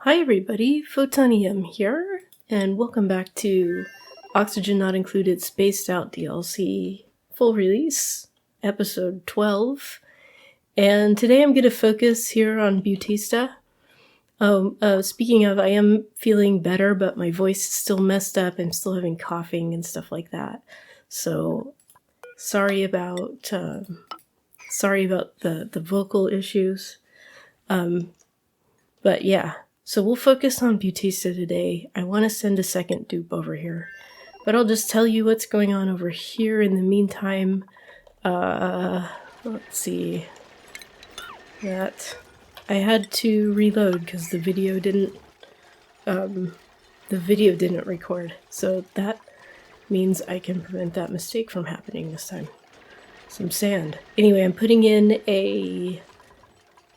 Hi everybody, Photonium here, and welcome back to Oxygen Not Included Spaced Out DLC Full Release, Episode 12. And today I'm going to focus here on Beutista. Speaking of, I am feeling better, but my voice is still messed up. I'm still having coughing and stuff like that. So, sorry about the vocal issues. But yeah. So we'll focus on Beutista today. I want to send a second dupe over here, but I'll just tell you what's going on over here in the meantime. Let's see. That I had to reload because the video didn't record. So that means I can prevent that mistake from happening this time. Some sand. Anyway, I'm putting in a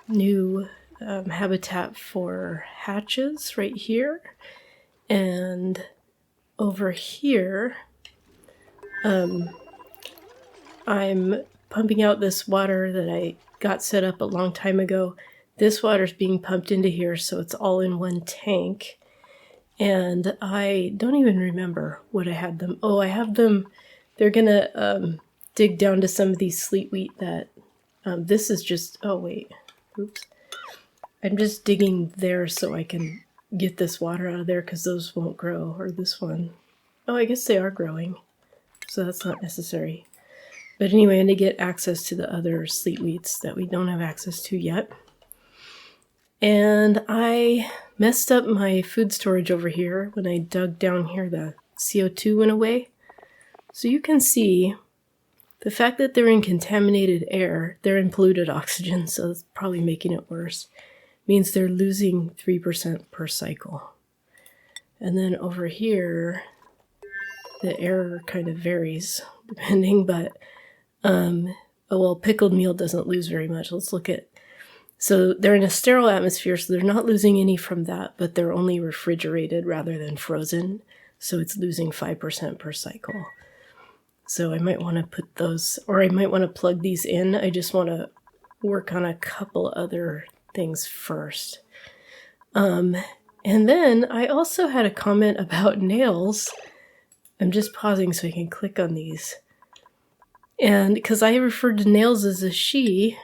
new habitat for hatches right here, and over here I'm pumping out this water that I got set up a long time ago. This water is being pumped into here, so it's all in one tank, and I don't even remember what I had them. Oh, I have them, they're gonna dig down to some of these sleet wheat that this is just, oh wait, oops. I'm just digging there so I can get this water out of there because those won't grow, or this one. Oh, I guess they are growing, so that's not necessary. But anyway, I need to get access to the other sleet wheats that we don't have access to yet. And I messed up my food storage over here when I dug down here. The CO2 went away. So you can see the fact that they're in contaminated air, they're in polluted oxygen, so it's probably making it worse. Means they're losing 3% per cycle. And then over here, the error kind of varies depending, but pickled meal doesn't lose very much. Let's look at, so they're in a sterile atmosphere, so they're not losing any from that, but they're only refrigerated rather than frozen, so it's losing 5% per cycle. So I might want to put those, or I might want to plug these in. I just want to work on a couple other things first. And then I also had a comment about nails. I'm just pausing so I can click on these. And because I referred to nails as a she,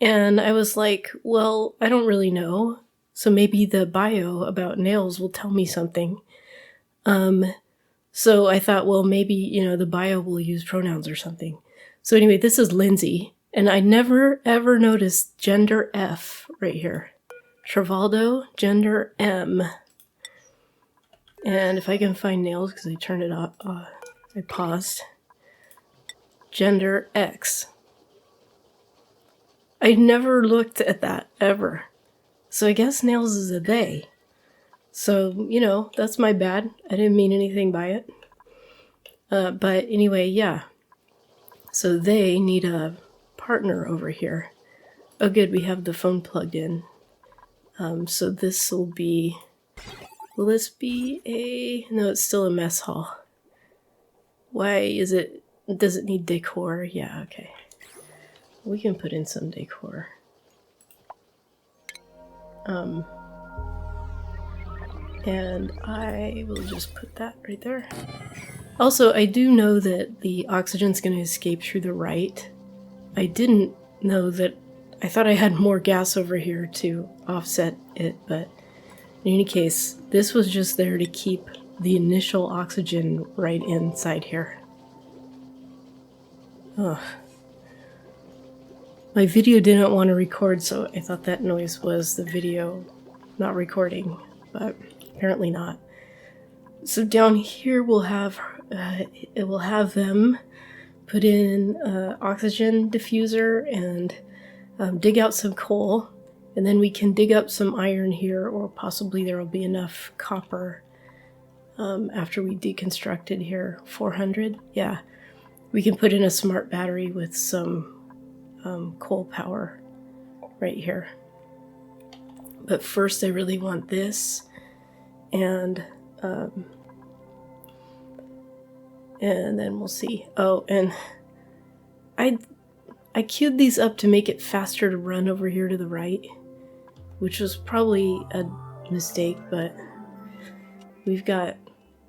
and I was like, well, I don't really know. So maybe the bio about nails will tell me something. So I thought, well, maybe, the bio will use pronouns or something. So anyway, this is Lindsay. And I never, ever noticed gender F right here. Travaldo, gender M. And if I can find nails, because I turned it off, I paused. Gender X. I never looked at that, ever. So I guess nails is a they. So, that's my bad. I didn't mean anything by it. But anyway, yeah. So they need a partner over here. Oh good, we have the phone plugged in. So this will be, will this be a, no, it's still a mess hall. Why is it, does it need decor? Yeah, okay. We can put in some decor. And I will just put that right there. Also, I do know that the oxygen's going to escape through the right. I didn't know that, I thought I had more gas over here to offset it, but in any case, this was just there to keep the initial oxygen right inside here. Ugh. My video didn't want to record, so I thought that noise was the video not recording, but apparently not. So down here we'll have, it will have them put in oxygen diffuser and dig out some coal, and then we can dig up some iron here, or possibly there will be enough copper after we deconstruct it here. 400, yeah. We can put in a smart battery with some coal power right here. But first I really want this, and then we'll see. Oh, and I queued these up to make it faster to run over here to the right. which was probably a mistake, but we've got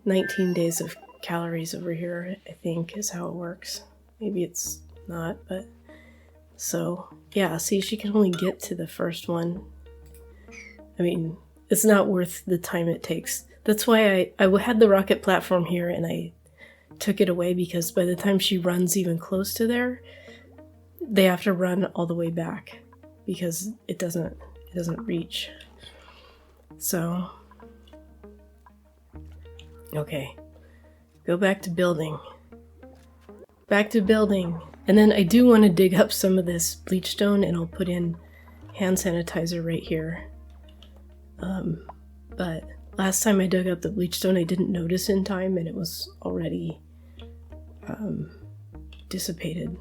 19 days of calories over here, I think is how it works. Maybe it's not, but so yeah, see, she can only get to the first one. I mean, it's not worth the time it takes. That's why I had the rocket platform here and I took it away, because by the time she runs even close to there, they have to run all the way back because it doesn't reach. So, okay, go back to building. Back to building. And then I do want to dig up some of this bleach stone and I'll put in hand sanitizer right here. But last time I dug up the bleach stone, I didn't notice in time and it was already dissipated.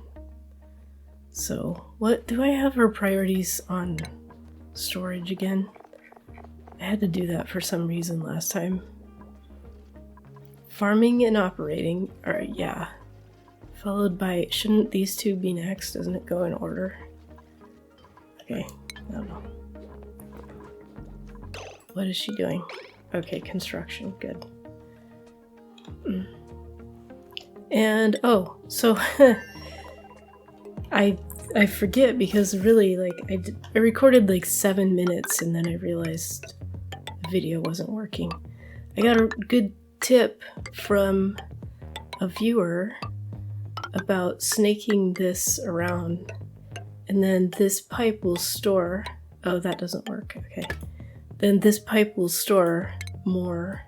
So what do I have her priorities on storage again? I had to do that for some reason last time. Farming and operating, or yeah. Followed by, shouldn't these two be next? Doesn't it go in order? Okay, I don't know. What is she doing? Okay, construction, good. And, oh, so I forget because really, like, I recorded like 7 minutes and then I realized the video wasn't working. I got a good tip from a viewer about snaking this around, and then this pipe will store, oh, that doesn't work, okay. Then this pipe will store more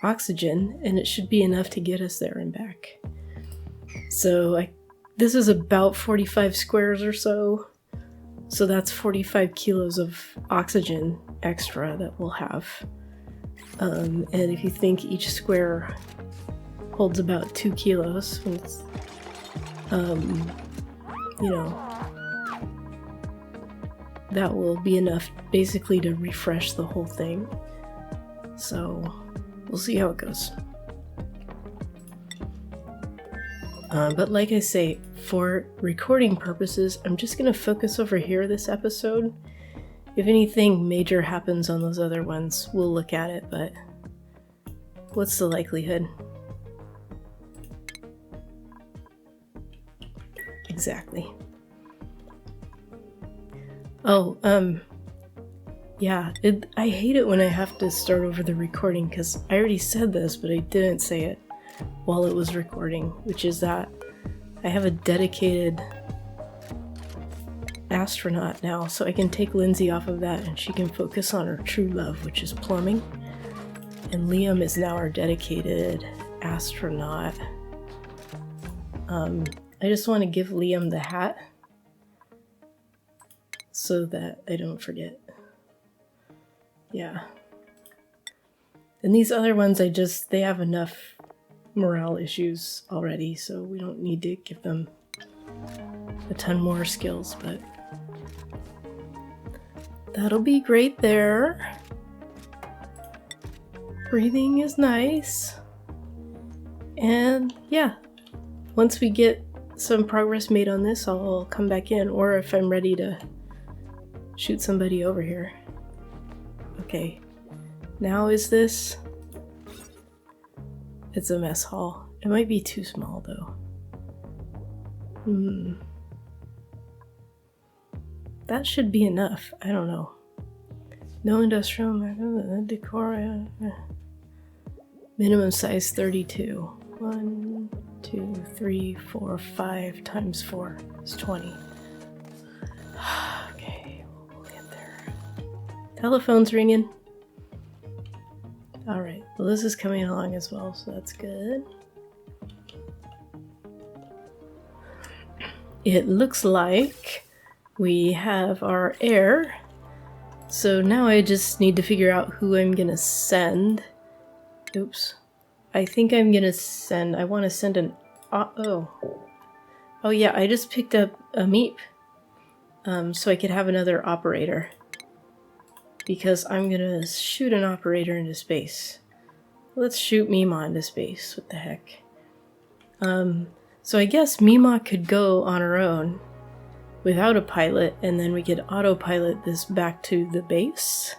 oxygen, and it should be enough to get us there and back. So this is about 45 squares or so, so that's 45 kilos of oxygen extra that we'll have. And if you think each square holds about 2 kilos, it's, you know, that will be enough basically to refresh the whole thing. So we'll see how it goes. But like I say, for recording purposes, I'm just going to focus over here this episode. If anything major happens on those other ones, we'll look at it, but what's the likelihood? Exactly. Oh, yeah, I hate it when I have to start over the recording, because I already said this, but I didn't say it while it was recording, which is that I have a dedicated astronaut now, so I can take Lindsay off of that and she can focus on her true love, which is plumbing. And Liam is now our dedicated astronaut. I just want to give Liam the hat so that I don't forget. Yeah. And these other ones, they have enough morale issues already, so we don't need to give them a ton more skills, but that'll be great there. Breathing is nice. And yeah, once we get some progress made on this, I'll come back in, or if I'm ready to shoot somebody over here. Okay, now is this? It's a mess hall. It might be too small though. That should be enough. I don't know. No industrial decor. Minimum size 32. 1, 2, 3, 4, 5 times 4 is 20. Okay, we'll get there. Telephone's ringing. Alright, well this is coming along as well, so that's good. It looks like we have our air. So now I just need to figure out who I'm gonna send. Oops. I think I'm gonna send, I want to send an, oh yeah, I just picked up a Meep, so I could have another operator, because I'm gonna shoot an operator into space. Let's shoot Mima into space, what the heck. So I guess Mima could go on her own, without a pilot, and then we could autopilot this back to the base.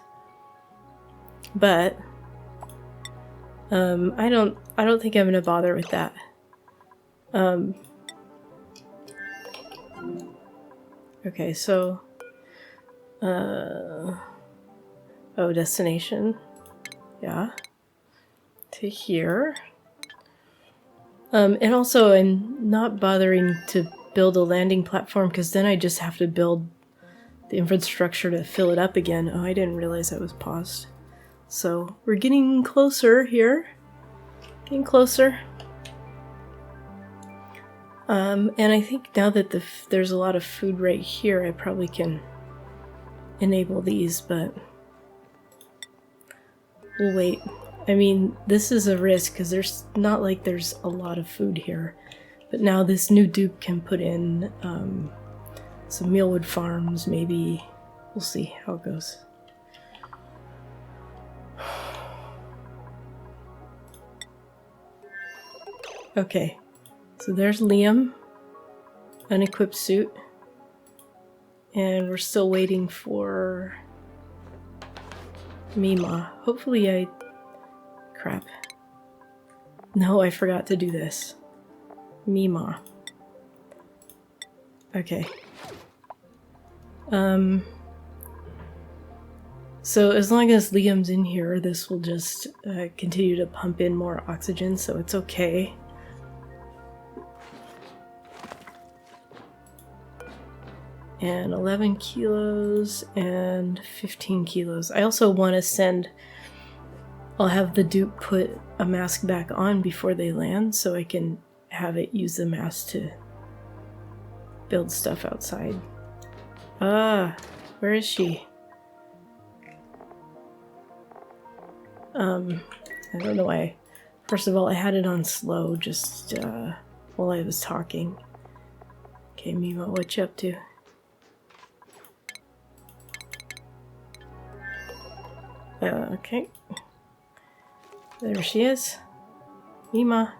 But I don't think I'm gonna bother with that. Okay, so oh, destination. Yeah. To here. And also I'm not bothering to build a landing platform because then I just have to build the infrastructure to fill it up again. Oh, I didn't realize I was paused. So we're getting closer here. Getting closer. And I think now that there's a lot of food right here, I probably can enable these, but we'll wait. I mean, this is a risk because there's not like there's a lot of food here. But now this new dupe can put in some mealwood farms, maybe. We'll see how it goes. Okay, so there's Liam, unequipped suit. And we're still waiting for Mima. Hopefully crap. No, I forgot to do this. Mima. Okay. So as long as Liam's in here, this will just continue to pump in more oxygen, so it's okay. And 11 kilos and 15 kilos. I also want to send... I'll have the dupe put a mask back on before they land so I can have it use the mask to build stuff outside. Ah, where is she? I don't know why. First of all, I had it on slow just while I was talking. Okay, Mima, what you up to? Okay. There she is. Mima.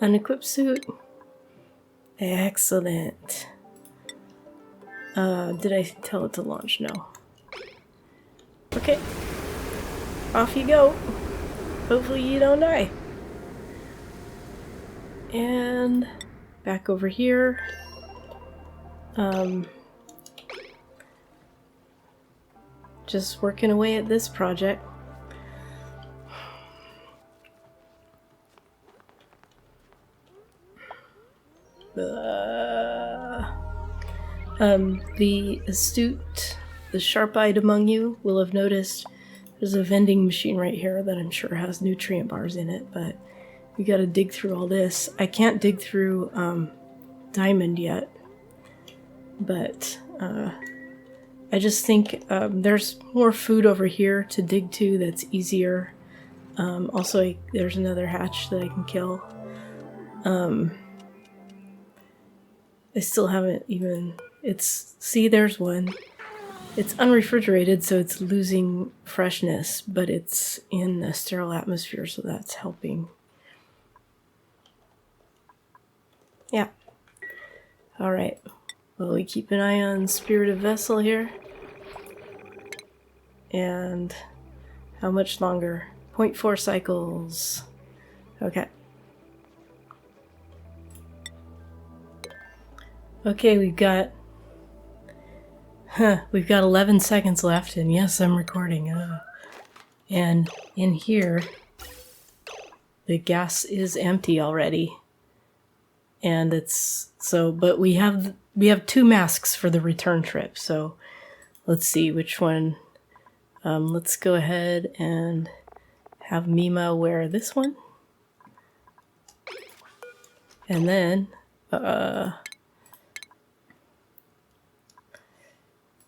Unequipped suit. Excellent. Did I tell it to launch? No. Okay. Off you go. Hopefully you don't die. And back over here. Just working away at this project. The astute, the sharp-eyed among you will have noticed there's a vending machine right here that I'm sure has nutrient bars in it, but we gotta dig through all this. I can't dig through diamond yet, but I just think there's more food over here to dig to that's easier. Also, there's another hatch that I can kill. I still haven't even... See, there's one. It's unrefrigerated, so it's losing freshness, but it's in a sterile atmosphere, so that's helping. Yeah. Alright. Well, we keep an eye on Spirited Vessel here. And how much longer? 0.4 cycles. Okay. Okay, we've got 11 seconds left, and yes, I'm recording. And in here, the gas is empty already. And it's so, but we have 2 masks for the return trip. So let's see which one. Let's go ahead and have Mima wear this one. And then,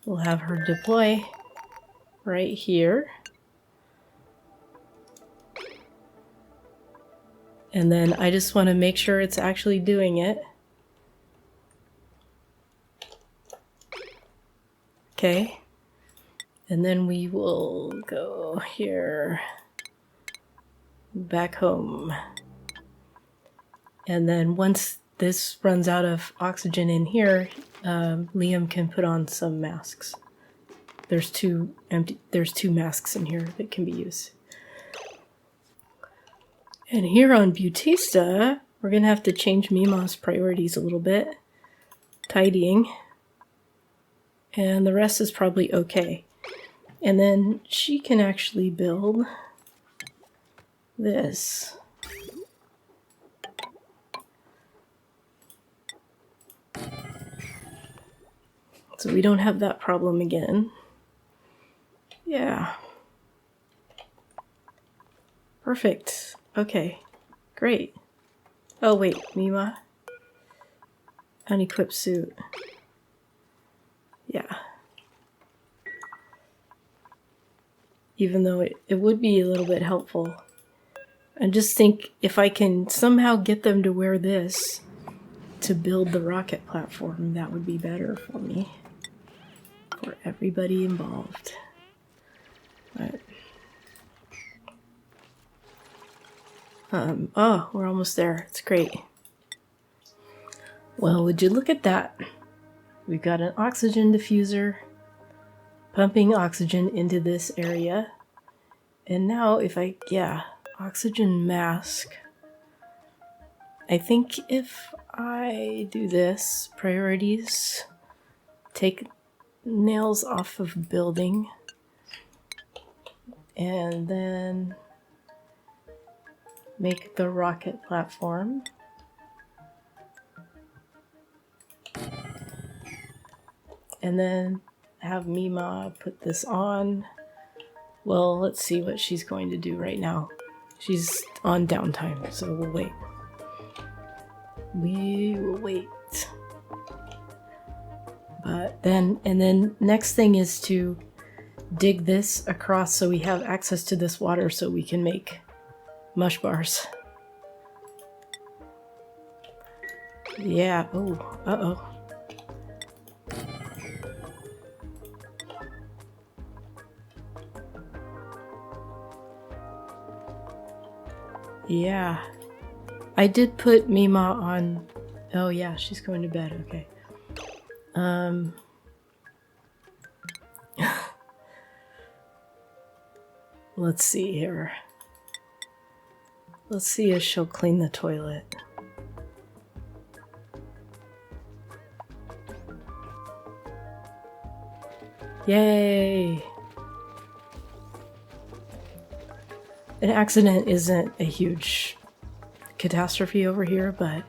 we'll have her deploy right here. And then I just want to make sure it's actually doing it. Okay. And then we will go here, back home. And then once this runs out of oxygen in here, Liam can put on some masks. There's two masks in here that can be used. And here on Beutista, we're gonna have to change Mima's priorities a little bit. Tidying. And the rest is probably okay. And then she can actually build this. So we don't have that problem again. Yeah. Perfect. Okay. Great. Oh wait, Mima. Unequipped suit. Yeah. Even though it would be a little bit helpful. I just think if I can somehow get them to wear this to build the rocket platform, that would be better for me. For everybody involved. But, oh, we're almost there. It's great. Well, would you look at that? We've got an oxygen diffuser pumping oxygen into this area. And now if oxygen mask. I think if I do this, priorities, take nails off of building, and then make the rocket platform. And then have Mima put this on. Well, let's see what she's going to do right now. She's on downtime, so we'll wait. We will wait. But then next thing is to dig this across so we have access to this water so we can make mush bars. Yeah, oh, uh-oh. Yeah. I did put Mima on... Oh yeah, she's going to bed, okay. Let's see here. Let's see if she'll clean the toilet. Yay! An accident isn't a huge catastrophe over here, but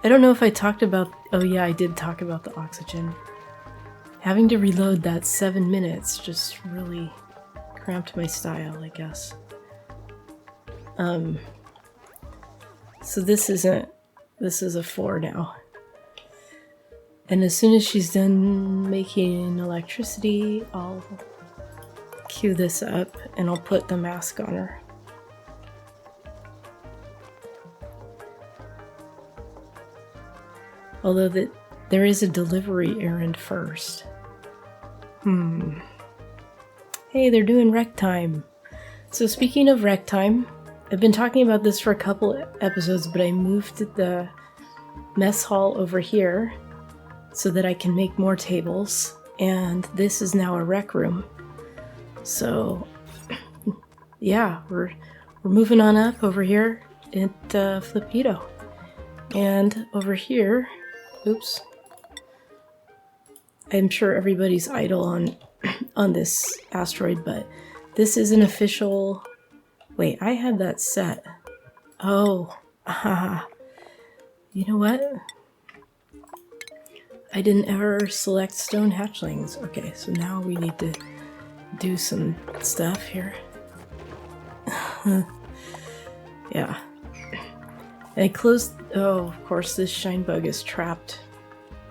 I don't know if I talked about... Oh yeah, I did talk about the oxygen. Having to reload that 7 minutes just really cramped my style, I guess. So this is a 4 now. And as soon as she's done making electricity, I'll cue this up and I'll put the mask on her. Although there is a delivery errand first. Hey, they're doing rec time. So speaking of rec time, I've been talking about this for a couple episodes, but I moved the mess hall over here so that I can make more tables, and this is now a rec room. So, yeah, we're moving on up over here at Flipito. And over here, oops, I'm sure everybody's idle on this asteroid, but this is an official... Wait, I had that set. Oh, you know what? I didn't ever select stone hatchlings. Okay, so now we need to do some stuff here. Yeah. I closed... Oh, of course, this shine bug is trapped.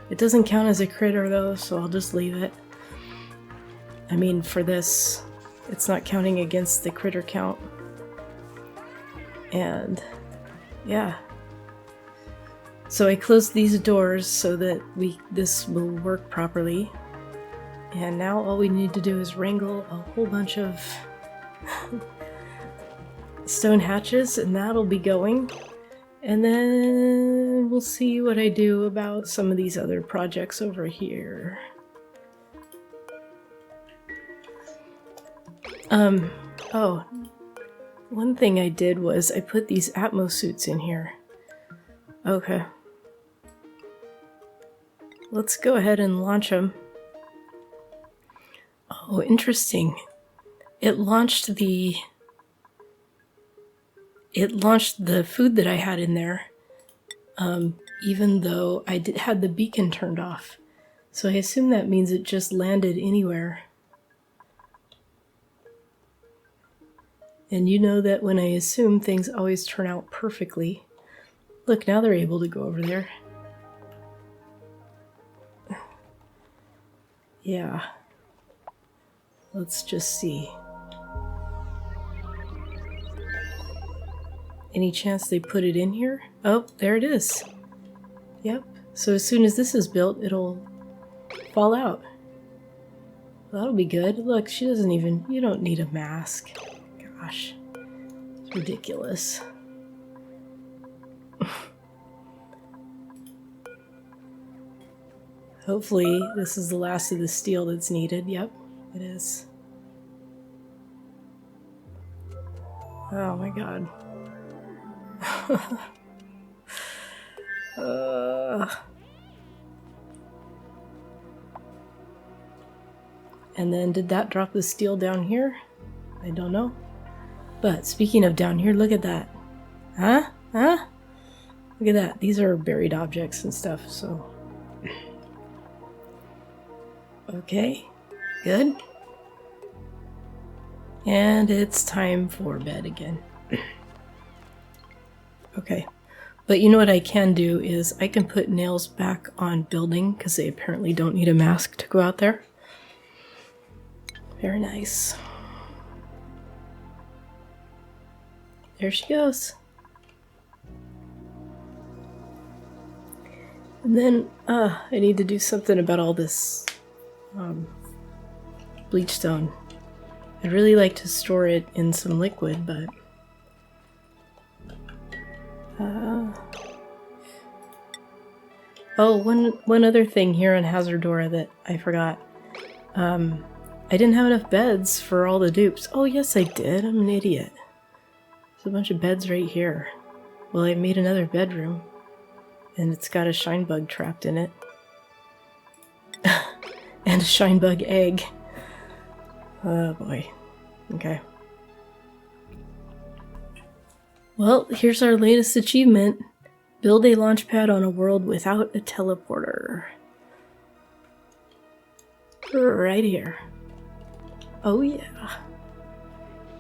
It doesn't count as a critter, though, so I'll just leave it. I mean, for this, it's not counting against the critter count. And, yeah. So I closed these doors so that this will work properly. And now all we need to do is wrangle a whole bunch of stone hatches, and that'll be going. And then we'll see what I do about some of these other projects over here. Oh, one thing I did was I put these Atmos suits in here. Okay. Let's go ahead and launch them. Oh, interesting. It launched the food that I had in there, even though I had the beacon turned off. So I assume that means it just landed anywhere. And you know that when I assume, things always turn out perfectly. Look, now they're able to go over there. Yeah. Let's just see. Any chance they put it in here? Oh, there it is. Yep. So as soon as this is built, it'll fall out. Well, that'll be good. Look, she doesn't even... You don't need a mask. Gosh. It's ridiculous. Hopefully, this is the last of the steel that's needed. Yep, it is. Oh my god. And then did that drop the steel down here? I don't know. But speaking of down here, look at that. Huh? Huh? Look at that. These are buried objects and stuff, so... Okay. Good. And it's time for bed again. Okay. But you know what I can do is I can put nails back on building because they apparently don't need a mask to go out there. Very nice. There she goes. And then I need to do something about all this bleach stone. I'd really like to store it in some liquid, but oh, one other thing here on Hazardora that I forgot. I didn't have enough beds for all the dupes. Oh yes I did, I'm an idiot. There's a bunch of beds right here. Well, I made another bedroom, and it's got a shine bug trapped in it. And a shine bug egg. Oh boy. Okay. Well, here's our latest achievement. Build a launch pad on a world without a teleporter. Right here. Oh yeah.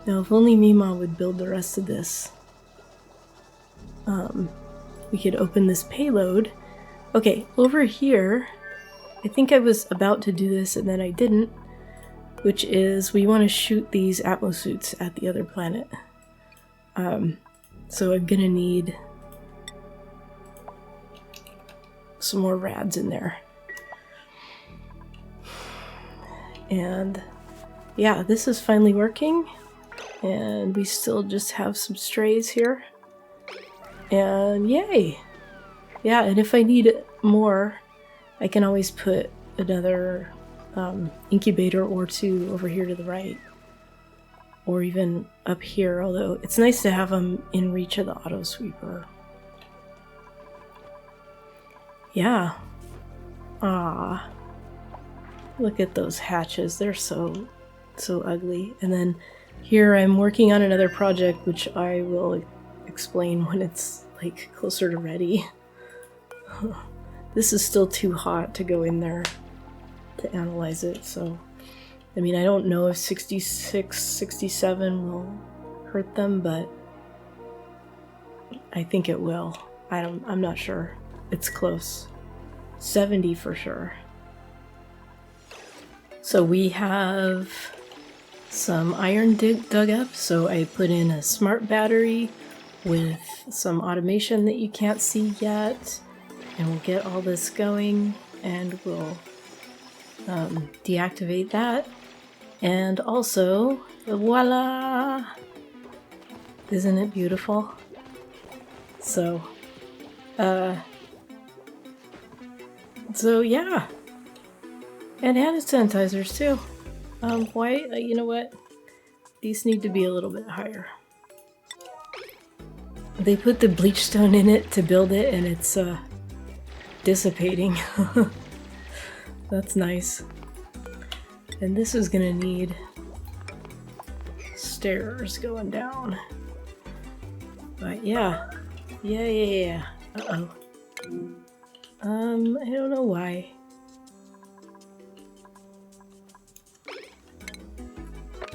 Now if only Mima would build the rest of this. We could open this payload. Okay, over here, I think I was about to do this and then I didn't, which is we want to shoot these Atmos suits at the other planet. So I'm gonna need some more rads in there. And yeah, this is finally working, and we still just have some strays here. And yay! Yeah, and if I need more, I can always put another incubator or two over here to the right. Or even up here, although it's nice to have them in reach of the auto sweeper. Yeah. Ah. Look at those hatches. They're so ugly. And then here I'm working on another project, which I will explain when it's like closer to ready. This is still too hot to go in there to analyze it, so I mean, I don't know if 66, 67 will hurt them, but I think it will. I'm not sure. It's close. 70 for sure. So we have some iron dug up, so I put in a smart battery with some automation that you can't see yet, and we'll get all this going, and we'll deactivate that. And also, voila! Isn't it beautiful? So, yeah. And hand sanitizers too. Why, you know what? These need to be a little bit higher. They put the bleach stone in it to build it, and it's, dissipating. That's nice. And this is gonna need stairs going down. But yeah. Yeah. Uh-oh. I don't know why.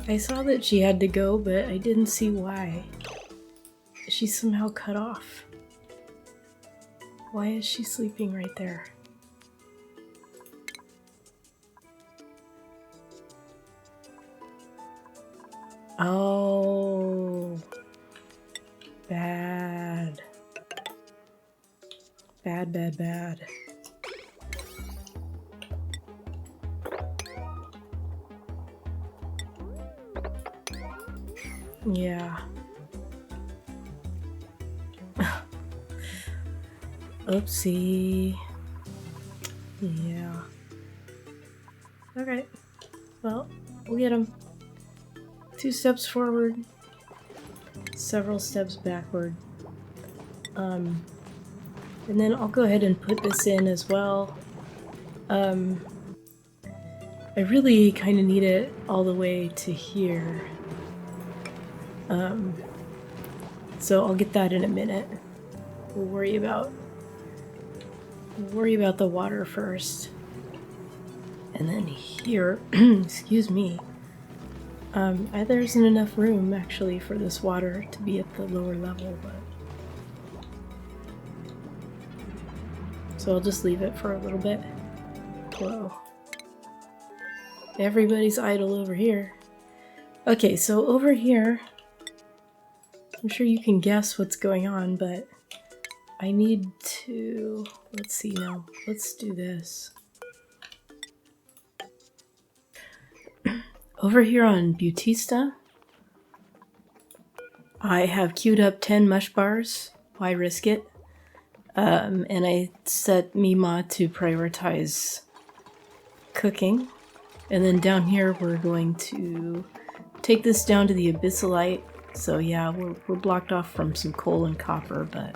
I saw that she had to go, but I didn't see why. She's somehow cut off. Why is she sleeping right there? Oh. Bad. Bad. Yeah. Oopsie. Yeah. Okay. Well, we'll get him. 2 steps forward, several steps backward. And then I'll go ahead and put this in as well. I really kind of need it all the way to here. So I'll get that in a minute. We'll worry about the water first. And then here, excuse me, there isn't enough room actually for this water to be at the lower level, but so I'll just leave it for a little bit. Whoa. Everybody's idle over here. Okay, so over here, I'm sure you can guess what's going on, but I need to, let's see now, let's do this. Over here on Beutista, I have queued up 10 mush bars. Why risk it? And I set Mima to prioritize cooking. And then down here, we're going to take this down to the abyssalite. So yeah, we're blocked off from some coal and copper, but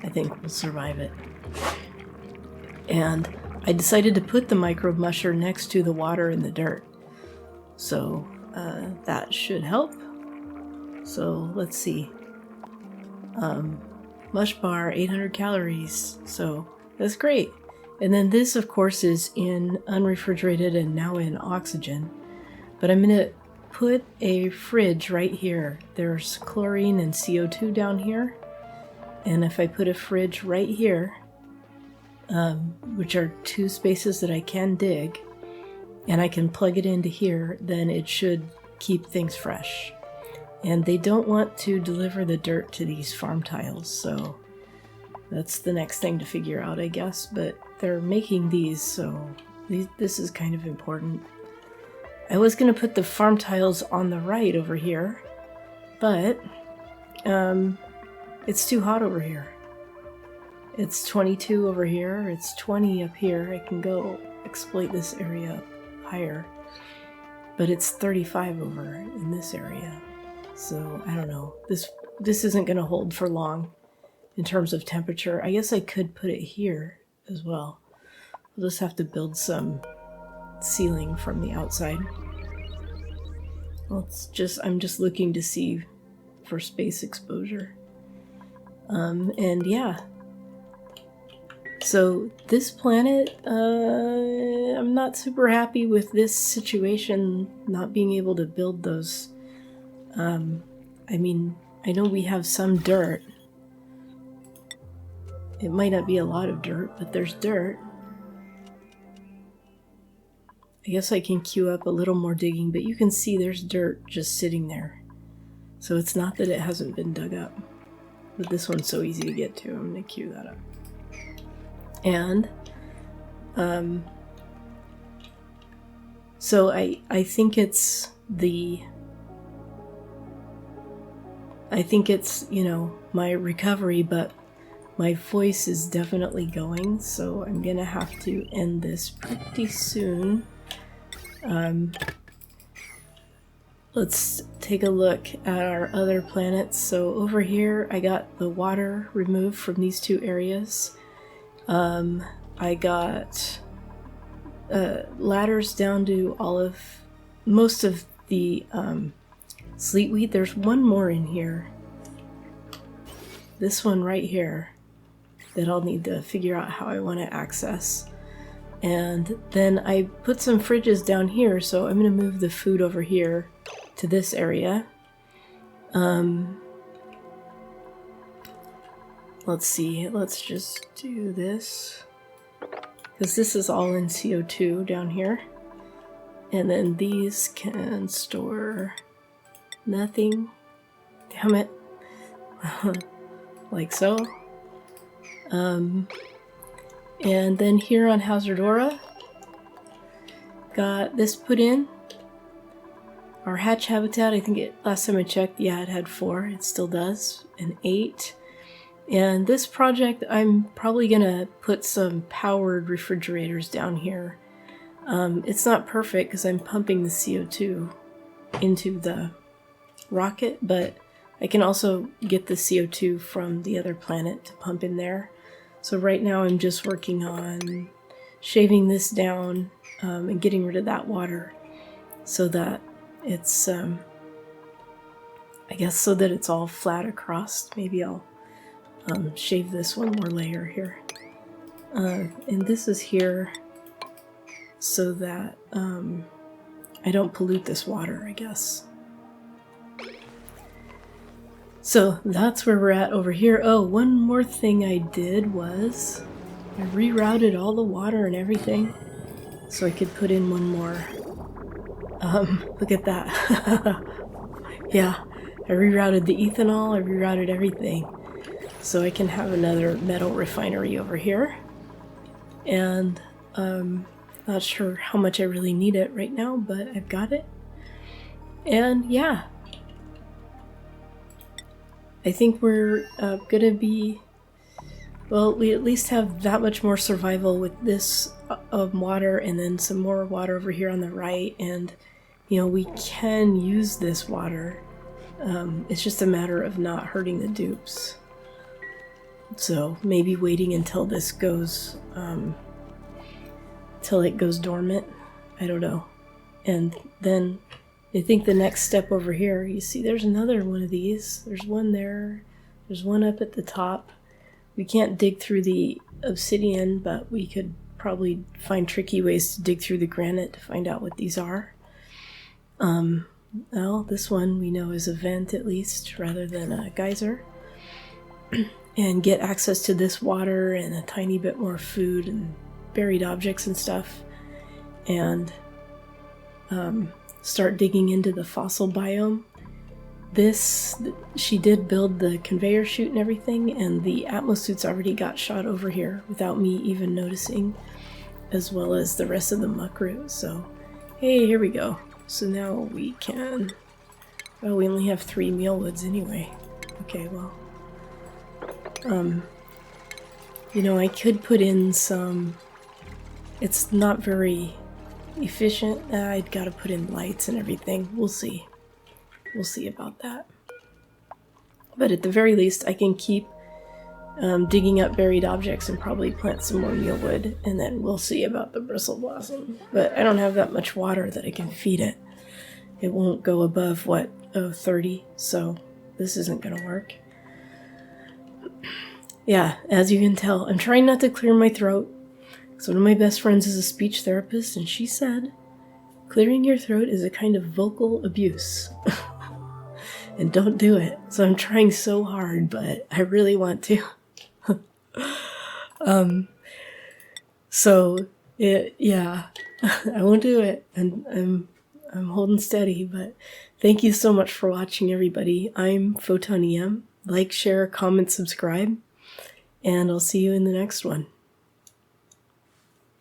I think we'll survive it. And I decided to put the micro musher next to the water and the dirt. So that should help. So let's see. Mush bar, 800 calories. So that's great. And then this, of course, is in unrefrigerated and now in oxygen. But I'm going to put a fridge right here. There's chlorine and CO2 down here. And if I put a fridge right here, which are 2 spaces that I can dig, and I can plug it into here, then it should keep things fresh. And they don't want to deliver the dirt to these farm tiles, so that's the next thing to figure out, I guess. But they're making these, so this is kind of important. I was going to put the farm tiles on the right over here, but it's too hot over here. It's 22 over here, it's 20 up here. I can go exploit this area up higher, but it's 35 over in this area. So I don't know. This isn't going to hold for long in terms of temperature. I guess I could put it here as well. We'll just have to build some ceiling from the outside. Well, I'm just looking to see for space exposure. And yeah. So this planet, I'm not super happy with this situation, not being able to build those. I mean, I know we have some dirt. It might not be a lot of dirt, but there's dirt. I guess I can queue up a little more digging, but you can see there's dirt just sitting there. So it's not that it hasn't been dug up. But this one's so easy to get to, I'm going to queue that up. And, so I think it's the I think it's, you know, my recovery, but my voice is definitely going, so I'm gonna have to end this pretty soon. Let's take a look at our other planets. So over here, I got the water removed from these two areas. I got ladders down to most of the sleetweed. There's one more in here. This one right here that I'll need to figure out how I want to access. And then I put some fridges down here, so I'm going to move the food over here to this area. Let's see, let's just do this, because this is all in CO2 down here. And then these can store nothing. Damn it. Like so. And then here on Hazardora, got this put in. Our hatch habitat, I think last time I checked, yeah, it had 4. It still does, and 8. And this project, I'm probably gonna put some powered refrigerators down here. It's not perfect because I'm pumping the CO2 into the rocket, but I can also get the CO2 from the other planet to pump in there. So right now I'm just working on shaving this down and getting rid of that water so that it's, I guess so that it's all flat across. Maybe I'll shave this one more layer here. And this is here so that I don't pollute this water, I guess. So that's where we're at over here. Oh, one more thing I did was I rerouted all the water and everything so I could put in one more. Look at that. Yeah, I rerouted the ethanol, I rerouted everything. So I can have another metal refinery over here. And not sure how much I really need it right now, but I've got it. And yeah. I think we're gonna be, well, we at least have that much more survival with this water, and then some more water over here on the right, and you know, we can use this water. It's just a matter of not hurting the dupes. So maybe waiting until this goes, till it goes dormant. I don't know. And then I think the next step over here, you see there's another one of these. There's one there. There's one up at the top. We can't dig through the obsidian, but we could probably find tricky ways to dig through the granite to find out what these are. Well, this one we know is a vent at least, rather than a geyser. And get access to this water and a tiny bit more food and buried objects and stuff. And start digging into the fossil biome. She did build the conveyor chute and everything, and the atmosuits already got shot over here without me even noticing, as well as the rest of the muckroot. So, hey, here we go. So now we can... Oh, we only have 3 mealwoods anyway. Okay, well... you know, I could put in some... It's not very efficient. I'd gotta put in lights and everything. We'll see. We'll see about that. But at the very least, I can keep digging up buried objects and probably plant some more mealwood, and then we'll see about the bristle blossom. But I don't have that much water that I can feed it. It won't go above, what, 30, so this isn't gonna work. Yeah, as you can tell, I'm trying not to clear my throat. So one of my best friends is a speech therapist, and she said, clearing your throat is a kind of vocal abuse. And don't do it. So I'm trying so hard, but I really want to. Yeah, I won't do it. And I'm holding steady, but thank you so much for watching, everybody. I'm Photon EM. Like, share, comment, subscribe, and I'll see you in the next one.